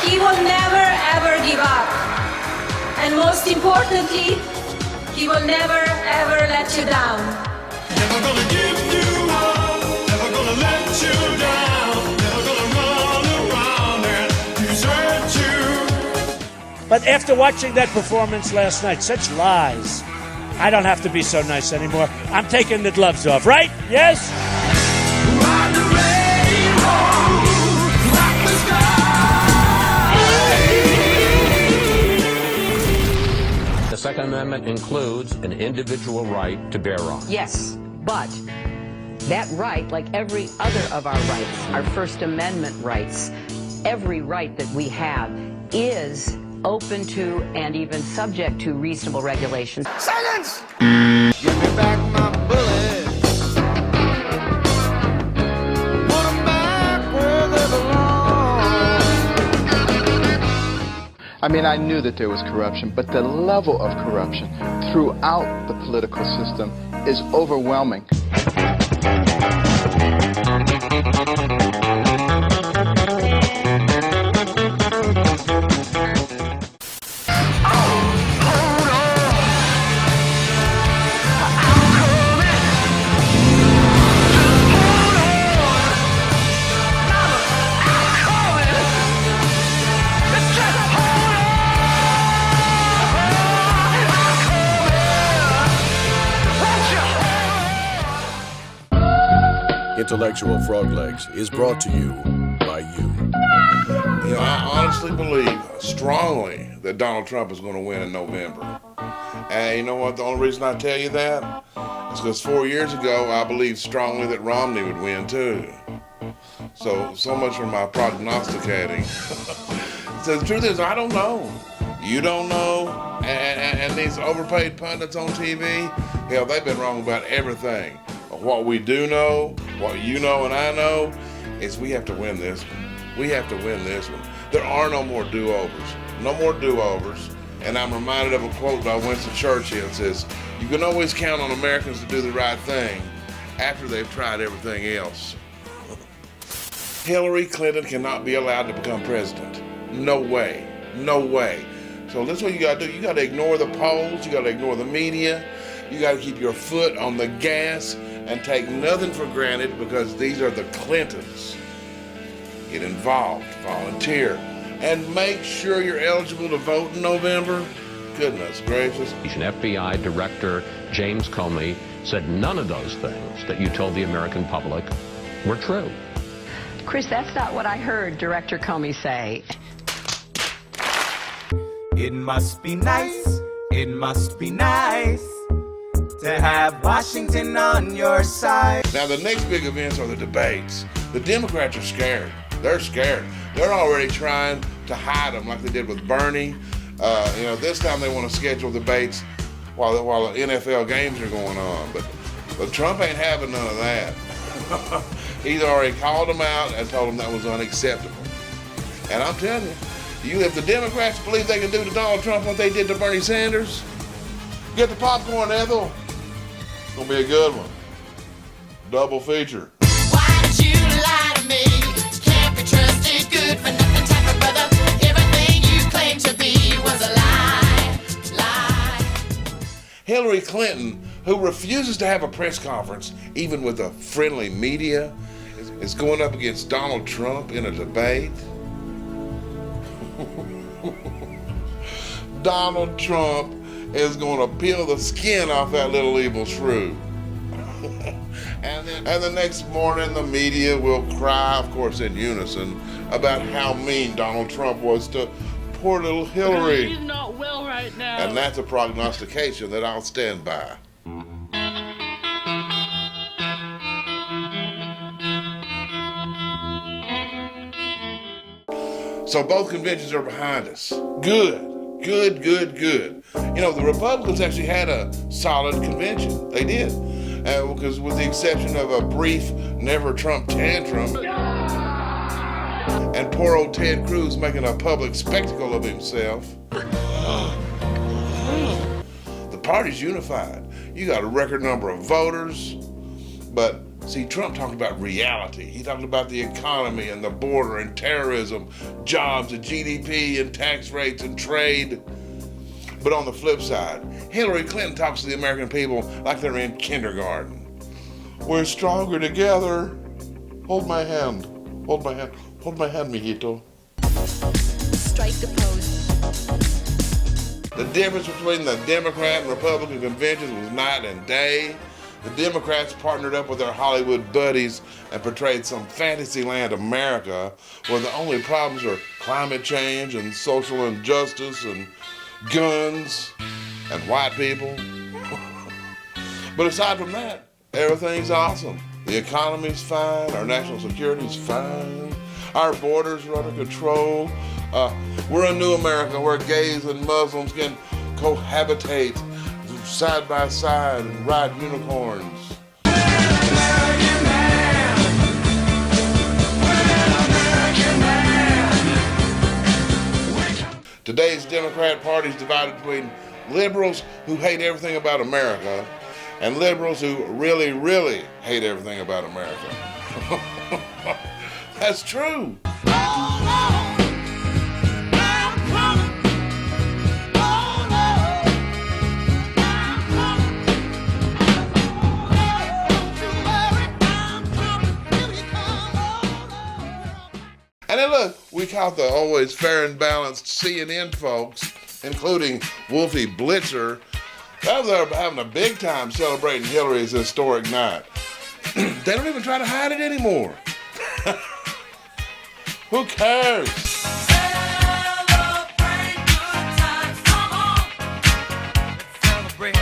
He will never ever give up. And most importantly, he will never ever let you down. Never gonna give you up, never gonna let you down, never gonna run around and desert you. But after watching that performance last night, such lies, I don't have to be so nice anymore. I'm taking the gloves off, right? Yes? Ride the rainbow, rock the sky. The Second Amendment includes an individual right to bear arms. Yes, but that right, like every other of our rights, our First Amendment rights, every right that we have is open to and even subject to reasonable regulation. Silence! Give me back my bullets. Put 'em back where they belong. I mean, I knew that there was corruption, but the level of corruption throughout the political system is overwhelming. Intellectual Froglegs is brought to you by you. You know, I honestly believe strongly that Donald Trump is going to win in November. And you know what? The only reason I tell you that is because 4 years ago, I believed strongly that Romney would win too. So much for my prognosticating. So the truth is, I don't know. You don't know. And these overpaid pundits on TV, hell, they've been wrong about everything. What we do know, what you know and I know, is we have to win this one. We have to win this one. There are no more do-overs. No more do-overs. And I'm reminded of a quote by Winston Churchill. It says, you can always count on Americans to do the right thing after they've tried everything else. Hillary Clinton cannot be allowed to become president. No way. No way. So this is what you got to do. You got to ignore the polls. You got to ignore the media. You got to keep your foot on the gas and take nothing for granted because these are the Clintons. Get involved, volunteer, and make sure you're eligible to vote in November. Goodness gracious. FBI Director James Comey said none of those things that you told the American public were true. Chris, that's not what I heard Director Comey say. It must be nice, it must be nice to have Washington on your side. Now the next big events are the debates. The Democrats are scared. They're scared. They're already trying to hide them like they did with Bernie. This time they want to schedule debates while the NFL games are going on. But Trump ain't having none of that. He's already called them out and told them that was unacceptable. And I'm telling you, if the Democrats believe they can do to Donald Trump what they did to Bernie Sanders, get the popcorn, Ethel. It's gonna be a good one. Double feature. Why did you lie to me? Can't be trusted, good for nothing type of brother. Everything you claim to be was a lie. Hillary Clinton, who refuses to have a press conference, even with a friendly media, is going up against Donald Trump in a debate. Donald Trump is going to peel the skin off that little evil shrew. and the next morning, the media will cry, of course, in unison, about how mean Donald Trump was to poor little Hillary. He's not well right now. And that's a prognostication that I'll stand by. So both conventions are behind us. Good. You know, the Republicans actually had a solid convention. They did. Because with the exception of a brief never Trump tantrum and poor old Ted Cruz making a public spectacle of himself, the party's unified. You got a record number of voters, but See, Trump talked about reality. He talked about the economy and the border and terrorism, jobs and GDP and tax rates and trade. But on the flip side, Hillary Clinton talks to the American people like they're in kindergarten. We're stronger together. Hold my hand. Hold my hand. Hold my hand, mijito. Strike the pose. The difference between the Democrat and Republican conventions was night and day. The Democrats partnered up with their Hollywood buddies and portrayed some fantasyland America where the only problems are climate change and social injustice and guns and white people. But aside from that, everything's awesome. The economy's fine, our national security's fine, our borders are under control. We're a new America where gays and Muslims can cohabitate side by side and ride unicorns. Today's Democrat Party is divided between liberals who hate everything about America and liberals who really, really hate everything about America. That's true. And then look, we caught the always fair and balanced CNN folks, including Wolfie Blitzer. They're having a big time celebrating Hillary's historic night. They don't even try to hide it anymore. Who cares? Celebrate good times, come on. Let's celebrate.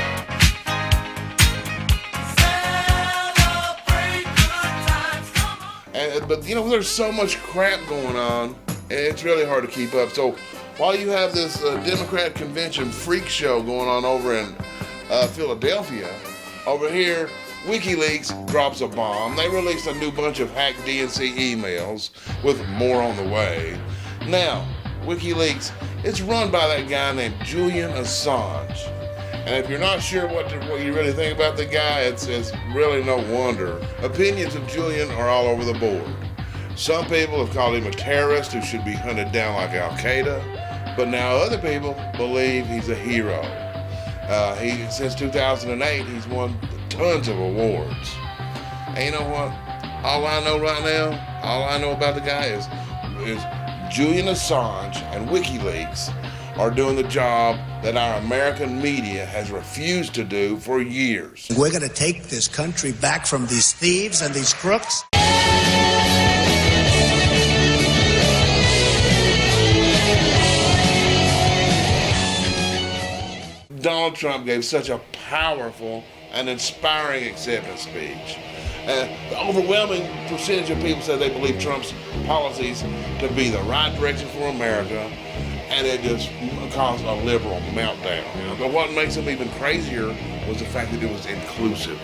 Celebrate good times, come on. But you know, there's so much crap going on, and it's really hard to keep up. So while you have this Democrat convention freak show going on over in Philadelphia, over here, WikiLeaks drops a bomb. They released a new bunch of hacked DNC emails with more on the way. Now, WikiLeaks, it's run by that guy named Julian Assange. And if you're not sure what you really think about the guy, it's really no wonder. Opinions of Julian are all over the board. Some people have called him a terrorist who should be hunted down like Al-Qaeda, but now other people believe he's a hero. Since 2008, he's won tons of awards. And you know what? All I know right now, all I know about the guy is Julian Assange and WikiLeaks are doing the job that our American media has refused to do for years. We're going to take this country back from these thieves and these crooks. Donald Trump gave such a powerful and inspiring acceptance speech. The overwhelming percentage of people said they believe Trump's policies to be the right direction for America, and it just caused a liberal meltdown. But what makes him even crazier was the fact that it was inclusive.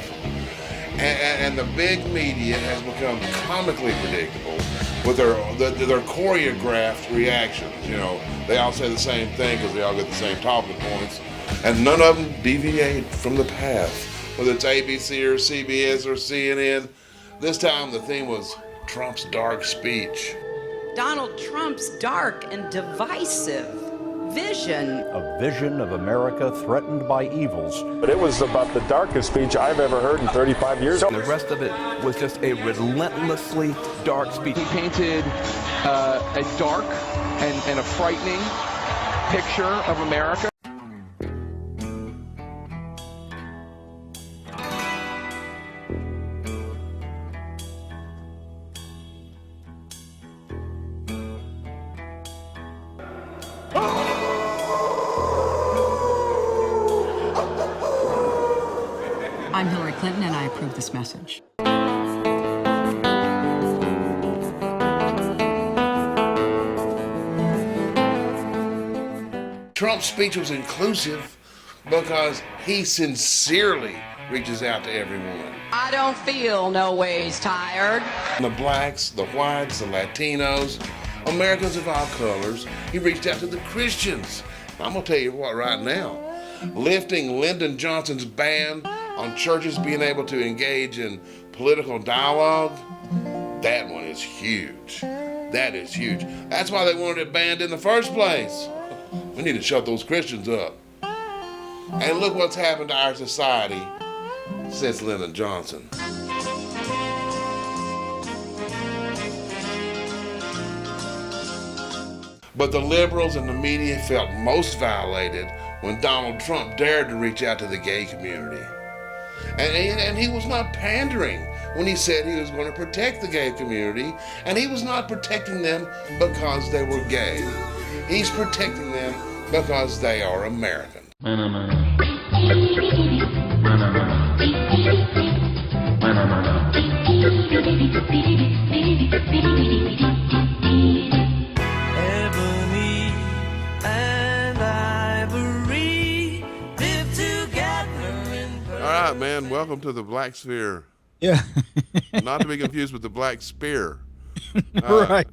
And the big media has become comically predictable with their choreographed reactions. You know, they all say the same thing because they all get the same talking points, and none of them deviate from the path. Whether it's ABC or CBS or CNN, this time the theme was Trump's dark speech. Donald Trump's dark and divisive vision. A vision of America threatened by evils. But it was about the darkest speech I've ever heard in 35 years. The rest of it was just a relentlessly dark speech. He painted a dark and a frightening picture of America. I'm Hillary Clinton, and I approve this message. Trump's speech was inclusive because he sincerely reaches out to everyone. I don't feel no ways tired. The blacks, the whites, the Latinos, Americans of all colors. He reached out to the Christians. I'm going to tell you what right now. Lifting Lyndon Johnson's ban on churches being able to engage in political dialogue, that one is huge. That is huge. That's why they wanted it banned in the first place. We need to shut those Christians up. And look what's happened to our society since Lyndon Johnson. But the liberals and the media felt most violated when Donald Trump dared to reach out to the gay community. And he was not pandering when he said he was going to protect the gay community, and he was not protecting them because they were gay. He's protecting them because they are American. Ebony and ivory live together in All right, man, welcome to the Black Sphere. Yeah. Not to be confused with the Black Spear. Right.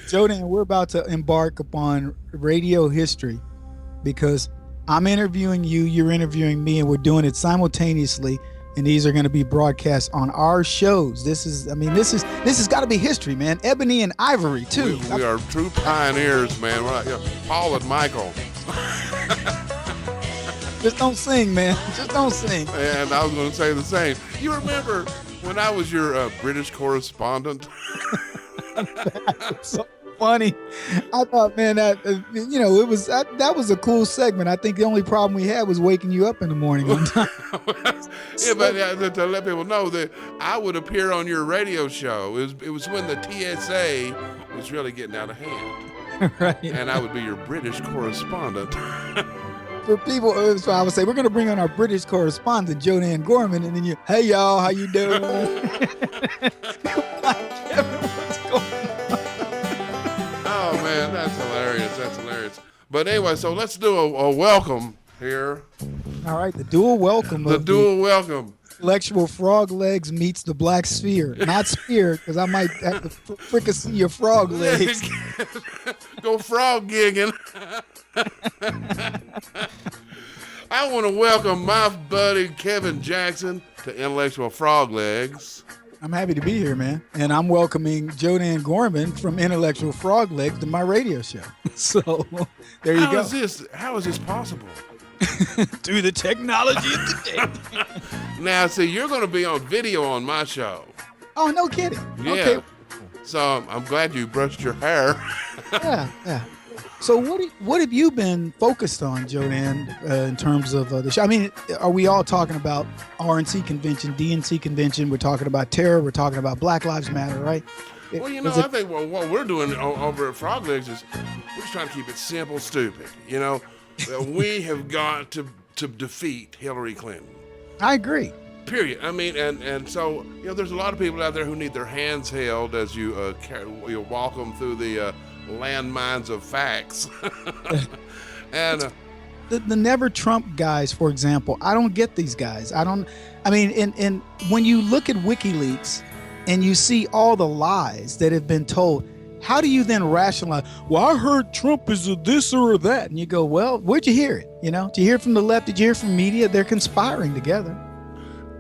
Jordan, we're about to embark upon radio history because I'm interviewing you, you're interviewing me, and we're doing it simultaneously. And these are going to be broadcast on our shows. This has got to be history, man. Ebony and ivory too. We are true pioneers, man. We're like, Paul and Michael. Just don't sing, man. Just don't sing. And I was going to say the same. You remember when I was your British correspondent? So funny. I thought, man, that it was that was a cool segment. I think the only problem we had was waking you up in the morning on time. Yeah, but to let people know that I would appear on your radio show. It was when the TSA was really getting out of hand. Right. And I would be your British correspondent. For people, so I would say we're going to bring on our British correspondent, Joanne Gorman, and then hey y'all, how you doing? Oh man, that's hilarious. That's hilarious. But anyway, so let's do a welcome here. All right, the dual welcome. The dual welcome. Intellectual Froglegs meets the Black Sphere. Not Spear, because I might have to fricassee your frog legs. Go frog gigging. I want to welcome my buddy Kevin Jackson to Intellectual Froglegs. I'm happy to be here, man. And I'm welcoming Joanne Gorman from Intellectual Froglegs to my radio show. So there you go. How is this possible? Through the technology of today. Now, see, you're going to be on video on my show. Oh, no kidding. Yeah. Okay. So I'm glad you brushed your hair. Yeah. So what have you been focused on, Joanne, in terms of the show? I mean, are we all talking about RNC convention, DNC convention? We're talking about terror. We're talking about Black Lives Matter, right? Well, I think what we're doing over at Froglegs is we're just trying to keep it simple, stupid. We have got to defeat Hillary Clinton. I agree. Period. I mean, and so there's a lot of people out there who need their hands held as you walk them through the landmines of facts. And the Never Trump guys, for example, I don't get these guys. And when you look at WikiLeaks and you see all the lies that have been told, how do you then rationalize, well, I heard Trump is a this or that? And you go, well, where'd you hear it? Did you hear it from the left? Did you hear it from media? They're conspiring together.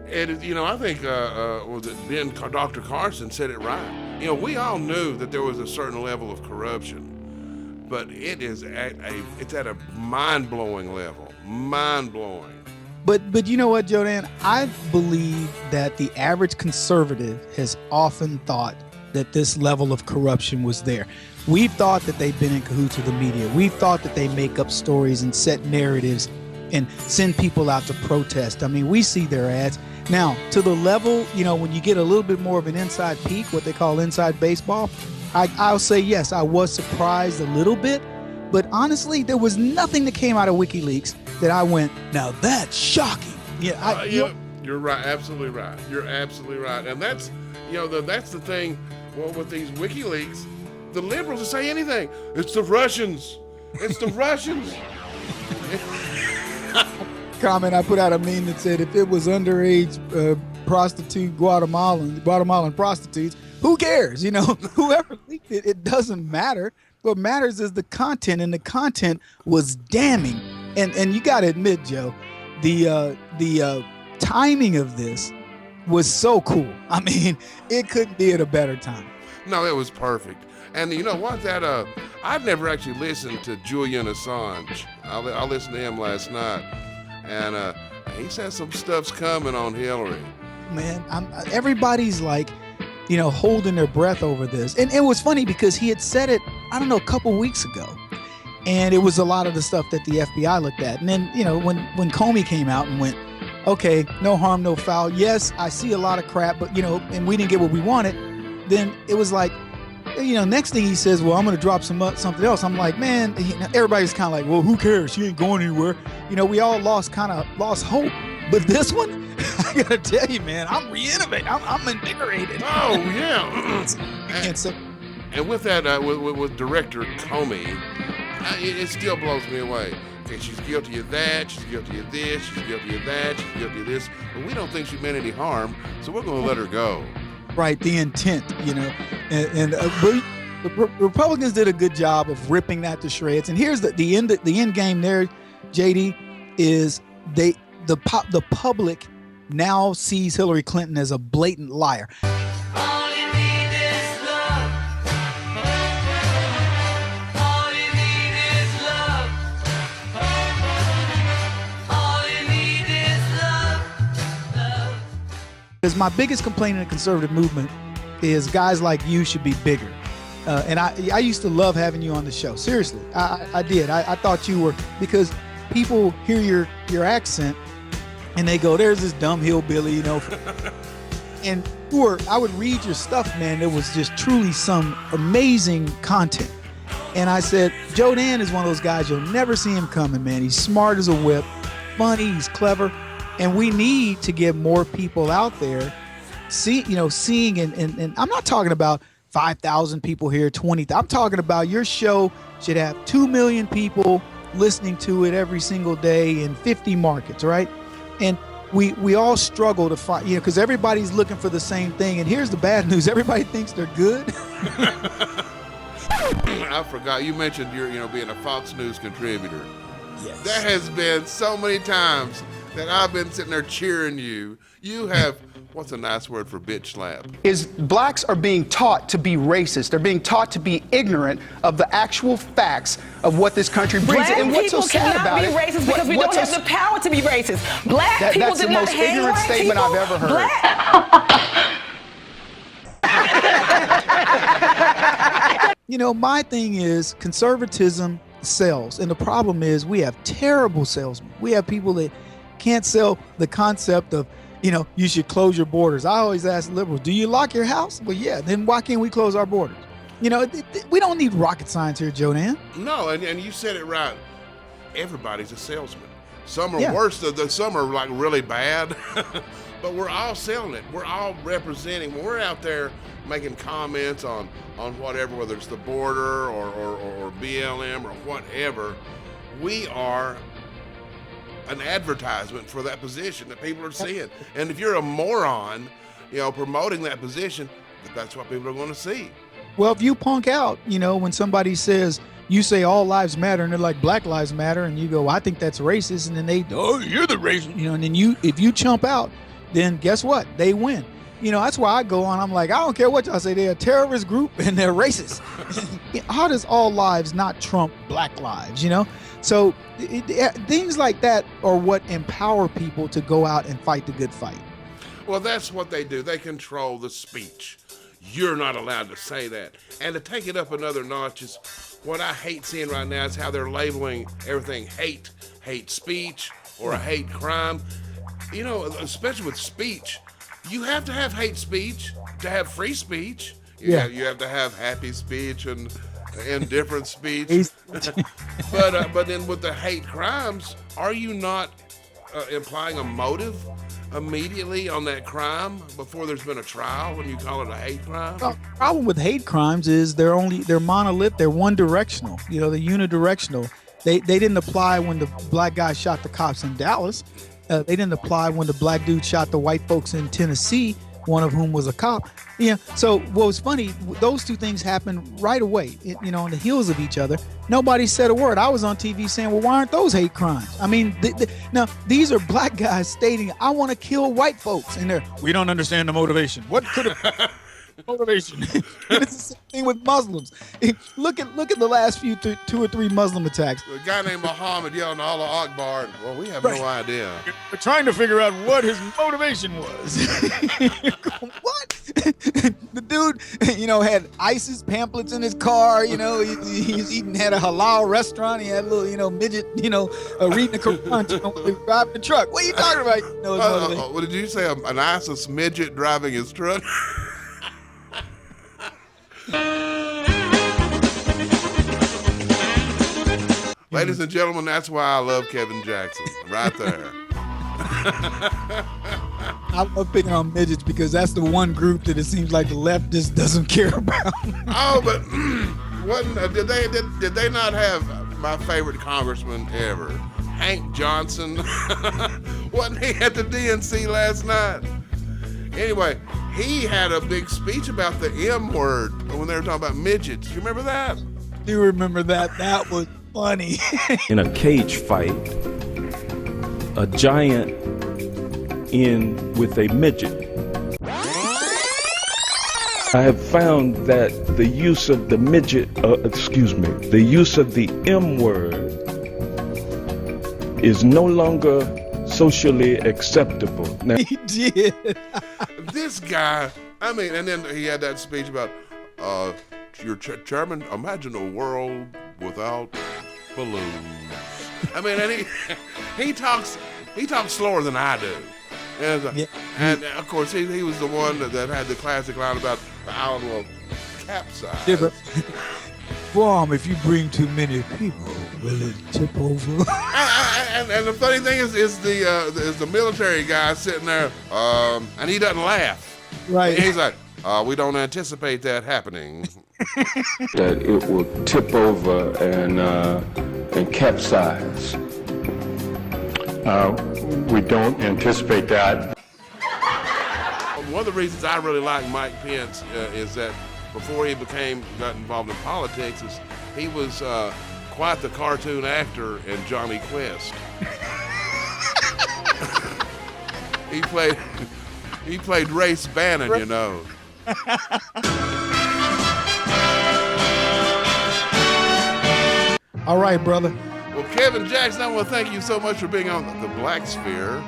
And, I think Dr. Carson said it right. We all knew that there was a certain level of corruption, but it's at a mind-blowing level. Mind-blowing. But you know what, Joanne? I believe that the average conservative has often thought that this level of corruption was there. We've thought that they've been in cahoots with the media. We've thought that they make up stories and set narratives and send people out to protest. I mean, we see their ads. Now, to the level, when you get a little bit more of an inside peek, what they call inside baseball, I'll say, yes, I was surprised a little bit. But honestly, there was nothing that came out of WikiLeaks that I went, now that's shocking. Yeah, you're right. Absolutely right. You're absolutely right. And that's, that's the thing. Well, with these WikiLeaks, the liberals will say anything. It's the Russians. It's the Russians. Comment, I put out a meme that said, if it was underage prostitute Guatemalan prostitutes, who cares? Whoever leaked it, it doesn't matter. What matters is the content, and the content was damning. And you got to admit, Joe, the timing of this was so cool. I mean, it couldn't be at a better time. No, it was perfect. And you know what? I've never actually listened to Julian Assange. I listened to him last night, and he said some stuff's coming on Hillary. Man, everybody's like, holding their breath over this. And it was funny because he had said it, I don't know, a couple weeks ago. And it was a lot of the stuff that the FBI looked at. And then, when Comey came out and went, okay, no harm, no foul. Yes, I see a lot of crap, but, and we didn't get what we wanted. Then it was like, next thing he says, well, I'm going to drop something else. I'm like, man, everybody's kind of like, well, who cares? She ain't going anywhere. We all lost hope. But this one, I got to tell you, man, I'm re-innovated. I'm invigorated. Oh, yeah. I can't say. And with that, with Director Comey, it still blows me away. Okay, she's guilty of that, she's guilty of this, she's guilty of that, she's guilty of this. But we don't think she meant any harm, so we're going to let her go. Right, the intent, and the Republicans did a good job of ripping that to shreds. And here's the end game there, JD, is the public now sees Hillary Clinton as a blatant liar. All you need is love. All you need is love. All you need is love. Because my biggest complaint in the conservative movement is guys like you should be bigger. And I used to love having you on the show. Seriously, I did. I thought you were, because people hear your accent and they go, there's this dumb hillbilly, And I would read your stuff, man. It was just truly some amazing content. And I said, Joe Dan is one of those guys, you'll never see him coming, man. He's smart as a whip, funny, he's clever. And we need to get more people out there seeing and I'm not talking about 5,000 people here, 20,000. I'm talking about your show should have 2 million people listening to it every single day in 50 markets, right? And we all struggle to find, because everybody's looking for the same thing. And here's the bad news. Everybody thinks they're good. I forgot. You mentioned your, being a Fox News contributor. Yes. There has been so many times that I've been sitting there cheering you. You have, what's a nice word for bitch slap? Is blacks are being taught to be racist. They're being taught to be ignorant of the actual facts of what this country brings. Black And what's so people sad cannot about be it? racist because we don't have the power to be racist. Black people That's did the not most hang ignorant white statement people. I've ever heard. My thing is conservatism sells. And the problem is we have terrible salesmen. We have people that can't sell the concept of, you should close your borders. I always ask liberals, do you lock your house? Well, yeah, then why can't we close our borders? We don't need rocket science here, Joe Dan. No, and you said it right. Everybody's a salesman. Some are worse, some are like really bad, but we're all selling it. We're all representing. When we're out there making comments on whatever, whether it's the border or BLM or whatever, we are an advertisement for that position that people are seeing. And if you're a moron, promoting that position, that's what people are going to see. Well, if you punk out, when somebody says, you say all lives matter, and they're like, Black Lives Matter, and you go, I think that's racist, and then they, oh, you're the racist, and then if you chump out, then guess what? They win. That's why I go on, I'm like, I don't care what y'all say, they're a terrorist group and they're racist. How does all lives not trump Black lives, So things like that are what empower people to go out and fight the good fight. Well, that's what they do. They control the speech. You're not allowed to say that. And to take it up another notch is what I hate seeing right now is how they're labeling everything hate speech or a hate crime. Especially with speech, you have to have hate speech to have free speech. You have to have happy speech and indifferent speech. But then with the hate crimes, are you not implying a motive immediately on that crime before there's been a trial when you call it a hate crime? Well, the problem with hate crimes is they're monolith, they're one directional, they're unidirectional. They didn't apply when the black guy shot the cops in Dallas. They didn't apply when the black dude shot the white folks in Tennessee. one of whom was a cop. Yeah. So what was funny, those two things happened right away, on the heels of each other. Nobody said a word. I was on TV saying, well, why aren't those hate crimes? I mean, now these are black guys stating, I want to kill white folks. And we don't understand the motivation. What could have... motivation. It's the same thing with Muslims. Look at the last few 2 or 3 Muslim attacks. A guy named Muhammad yelling Allah Akbar. Well, we have no idea. We're trying to figure out what his motivation was. What? The dude, had ISIS pamphlets in his car. He was had a halal restaurant. He had a little, midget, reading the Quran, driving the truck. What are you talking about? What did you say? An ISIS midget driving his truck? Ladies and gentlemen, that's why I love Kevin Jackson. Right there. I love picking on midgets because that's the one group that it seems like the left just doesn't care about. Oh, but did they not have my favorite congressman ever, Hank Johnson? Wasn't he at the DNC last night? Anyway, he had a big speech about the M word when they were talking about midgets. You remember that? Do you remember that? That was funny. In a cage fight, a giant in with a midget. I have found that the use of the the use of the M word is no longer socially acceptable. Now, he did. This guy, and then he had that speech about, your chairman, imagine a world without balloons. And he talks slower than I do. And of course, he was the one that had the classic line about the island will capsize. Yeah, but, Guam, if you bring too many people, will it tip over? And the funny thing is the military guy sitting there, and he doesn't laugh. Right. And he's like, we don't anticipate that happening. That it will tip over and capsize. We don't anticipate that. One of the reasons I really like Mike Pence is that before he got involved in politics, he was quite the cartoon actor in Johnny Quest. He played Race Bannon, All right, brother. Well, Kevin Jackson, I want to thank you so much for being on the Black Sphere.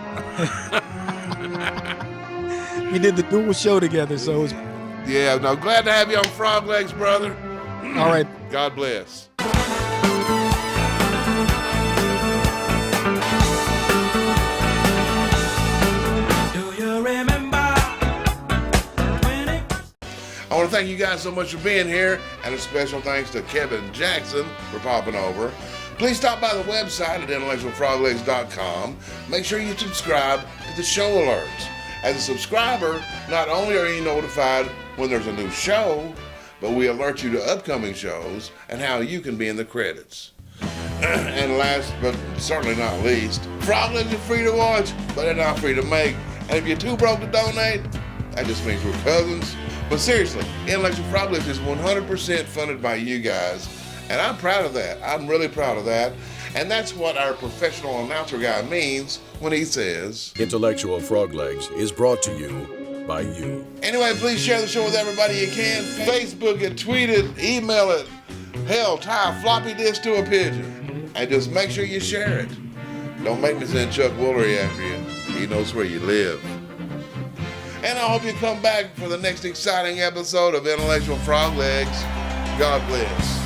We did the dual show together, so it's... Yeah, no, glad to have you on Froglegs, brother. All right. God bless. I want to thank you guys so much for being here, and a special thanks to Kevin Jackson for popping over. Please stop by the website at intellectualfroglegs.com. Make sure you subscribe to the show alerts. As a subscriber, not only are you notified when there's a new show, but we alert you to upcoming shows and how you can be in the credits. And last, but certainly not least, Froglegs are free to watch, but they're not free to make. And if you're too broke to donate, that just means we're cousins. But seriously, Intellectual Froglegs is 100% funded by you guys, and I'm proud of that. I'm really proud of that. And that's what our professional announcer guy means when he says, Intellectual Froglegs is brought to you by you. Anyway, please share the show with everybody you can. Facebook it, tweet it, email it. Hell, tie a floppy disk to a pigeon. And just make sure you share it. Don't make me send Chuck Woolery after you. He knows where you live. And I hope you come back for the next exciting episode of Intellectual Froglegs. God bless.